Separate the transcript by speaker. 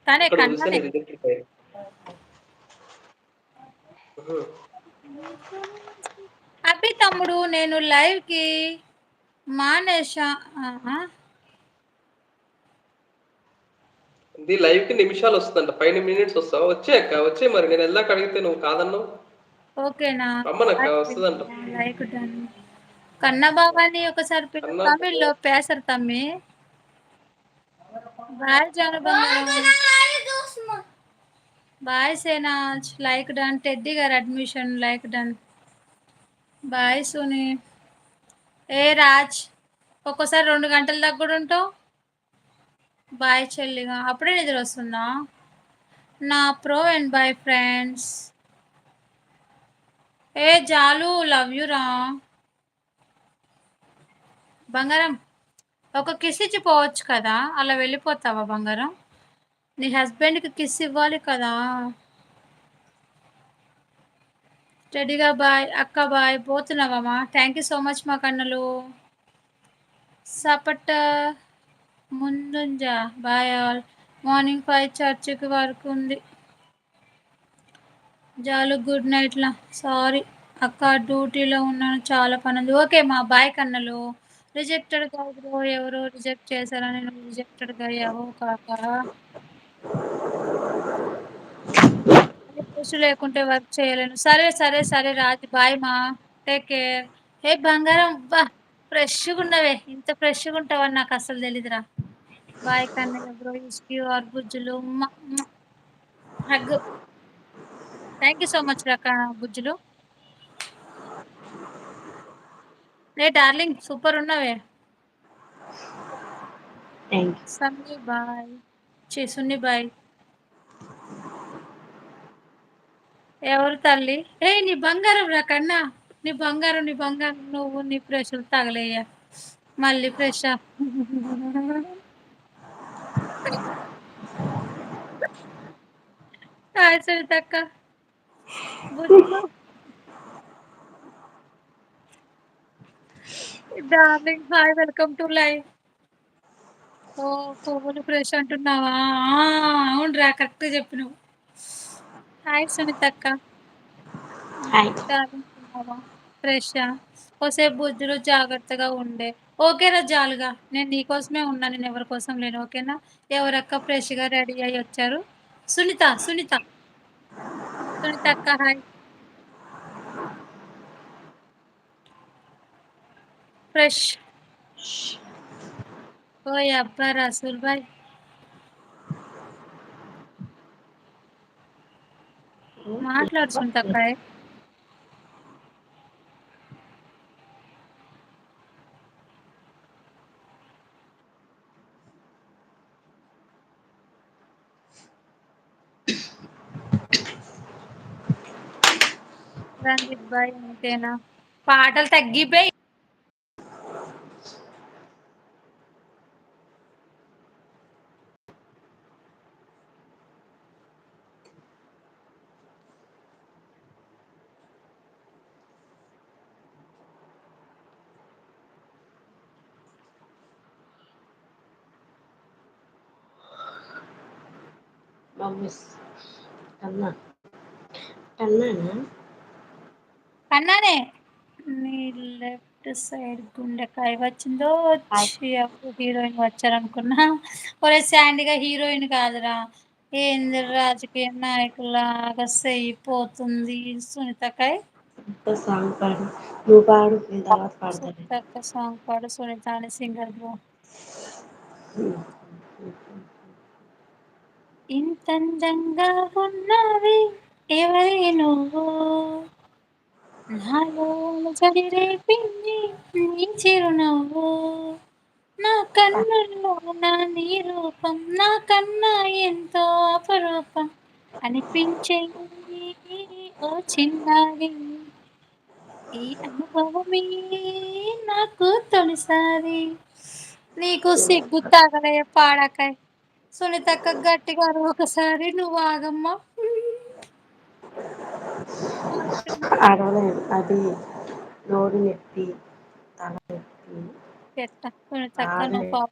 Speaker 1: తనే
Speaker 2: అక్కడ
Speaker 1: కన్ననే.
Speaker 2: చూసాను రిజెక్టెడ్ ఫైల్. హుహు.
Speaker 1: అభి తమ్ముడు నేను లైవ్‌కి మానేశా. ఆహా!
Speaker 2: ఇది లైవ్‌కి నిమిషాలొస్తదంట. 5 మినిట్స్ వస్తావా? వచ్చేయి అక్క. వచ్చేయి మరి. నేను ఎళ్ళాక అడిగితే నువ్వు కాదన్నావు.
Speaker 1: ఓకేనా?
Speaker 2: రమ్మనక్క
Speaker 1: అయితే
Speaker 2: వస్తదంట.
Speaker 1: Like done. కన్న బాబాని ఒకసారి పిలు
Speaker 2: కన్నా
Speaker 1: తమిళ్‌లో పేసరు తమ్మి. బాయ్ జాను బంగారం. బాయ్ సేనాజ్ లైక్ డన్. టెడ్డీ గారు admission like done. Bye Suni. ఏ రాజ్ ఒక్కోసారి 2 గంటల దాకా కూడా ఉంటావు. బాయ్ చెల్లిగా అప్పుడే నిద్ర వస్తుందా? నా ప్రో అండ్ బాయ్ ఫ్రెండ్స్. ఏ జాలు లవ్ యూ రా బంగారం. ఒక కిస్ ఇచ్చి పోవచ్చు కదా, అలా వెళ్ళిపోతావా బంగారం? నీ హస్బెండ్కి కిస్ ఇవ్వాలి కదా. రెడీగా బాయ్ అక్క బాయ్. పోతున్నావమ్మా? థ్యాంక్ యూ సో మచ్ మా కన్నలు. సపట్ట ముందుంజా బాయ్ ఆల్. మార్నింగ్ 5 చర్చికి వరకు ఉంది. జాలు గుడ్ నైట్లా. సారీ అక్క డ్యూటీలో ఉన్నాను, చాలా పని ఉంది. ఓకే మా బాయ్ కన్నలు. రిజెక్టెడ్ కాదు, ఎవరో రిజెక్ట్ చేశారని నువ్వు రిజెక్టెడ్ అయ్యావు కాక. పుష్ లేకుంటే వర్క్ చేయలేను. సరే సరే సరే రాజు బాయ్ మా. Take care. ఏ బంగారం బా ఫ్రెష్గా ఉన్నవే. ఇంత ఫ్రెష్గా ఉంటావని నాకు అసలు తెలీదురా. Bye Kannayya bro. ఇస్క్యూ ఆర్ Bujjulu. Hug. Thank you so much రక్క బుజ్జులు. ఏ డార్లింగ్ సూపర్ ఉన్నవే.
Speaker 3: Thank
Speaker 1: Sunny bye. Sunny bye. ఎవరు తల్లి? ఏ నీ బంగారం రా కన్నా. నీ బంగారం నీ బంగారం నువ్వు నీ ప్రెషర్ తగలేయ్యా. మళ్ళీ ఫ్రెష్ హాయ్ సరితక్క. Bujjulu darling hi welcome to live. ఓ పువ్వులు ఫ్రెష్ అంటున్నావా? అవునురా కరెక్ట్ చెప్పినావు. హాయ్ సునీతక్క.
Speaker 3: హాయ్.
Speaker 1: డార్లింగ్ తిన్నావా? ఫ్రెషా? కోసేపు బుజ్జులు జాగ్రత్తగా ఉండే. ఓకేరా జాలుగా. నేను నీకోసమే ఉన్నా, నేను ఎవరి కోసం లేను. ఓకేనా? ఎవరక్క ఫ్రెష్గా రెడీ అయ్యి వచ్చారు? సునీత సునీత సునీతక్క హాయ్. ఫ్రెష్. ఓయ్ అబ్బా రసూల్ భాయ్. మాట్లాడు సునీతక్క. రంజిత్ భాయ్ అంతేనా? పాటలు తగ్గిపోయి.
Speaker 3: మమ్మీస్ కన్నా కన్నానా
Speaker 1: కన్నానే. నీ లెఫ్ట్ సైడ్ గుండెకాయ వచ్చిందో
Speaker 3: హాయ్.
Speaker 1: వచ్చి అప్పుడు హీరోయిన్ వచ్చారనుకున్నా. ఒరే శాండీగా హీరోయిన్ కాదురా. ఏంది రాజకీయ నాయకులాగా అయిపోతుంది సునీతకాయ్.
Speaker 3: ఇంకో సాంగ్ పాడు. నువ్వు పాడు, నేను తర్వాత పాడతాను.
Speaker 1: సునీతక్క సాంగ్ పాడు. సునీత అనే సింగర్ బ్రో. ఇంతందంగా ఉన్నవి ఎవరి నువ్వు, నాలో చలి రేపింది నీ చిరునవ్వు, నా కన్నుల్లో నా నీ రూపం నా కన్నా ఎంతో అపరూపం అనిపించేది ఓ చిన్నారి, ఈ అనుభవమే నాకు తొలిసారి. నీకు సిగ్గు తగలే పాడకాయ్. సునీతక్క గట్టిగా అరువు ఒకసారి. నువ్వు ఆగమ్మా.
Speaker 3: అరవలేదు. అది నోరు నొప్పి, తల నొప్పి,
Speaker 1: చెత్త సునీతక్క
Speaker 3: బాగా
Speaker 1: నువ్వు పాప.